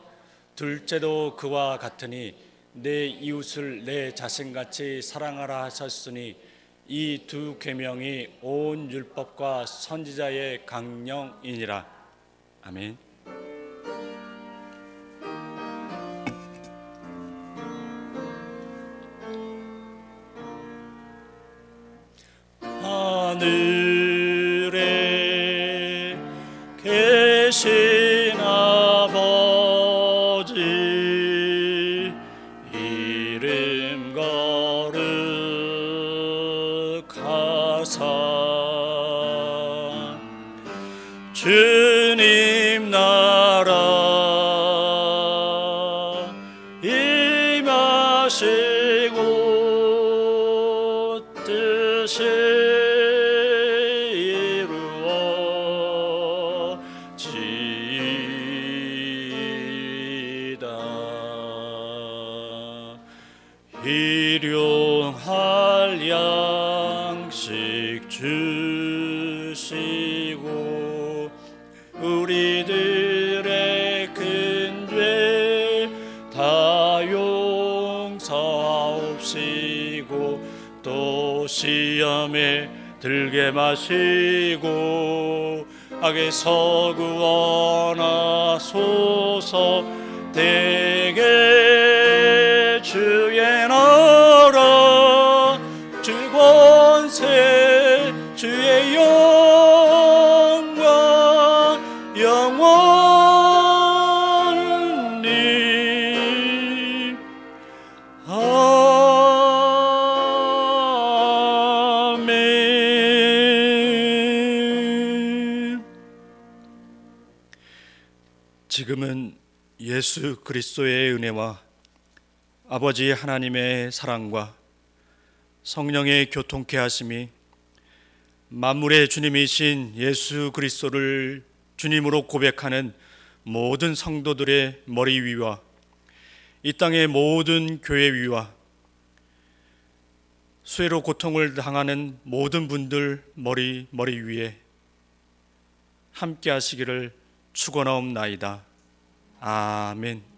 둘째도 그와 같으니 내 이웃을 내 자신같이 사랑하라 하셨으니 이 두 계명이 온 율법과 선지자의 강령이니라. 아멘. 하늘에 계신 아버지 이름 거룩하사 주님 나라 임하시고 뜻이 이루어지이다. 일용할 양식 주시고 우리들의 큰 죄 다 용서하옵시고 또 시험에 들게 마시고 악에서 구원하소서. 대개 주의 나라 주 권세 주의 영광 영원히 아멘. 지금은 예수 그리스도의 은혜와 아버지 하나님의 사랑과 성령의 교통케 하심이 만물의 주님이신 예수 그리스도를 주님으로 고백하는 모든 성도들의 머리 위와 이 땅의 모든 교회 위와 수혜로 고통을 당하는 모든 분들 머리 위에 함께 하시기를 축원하옵나이다. 아멘.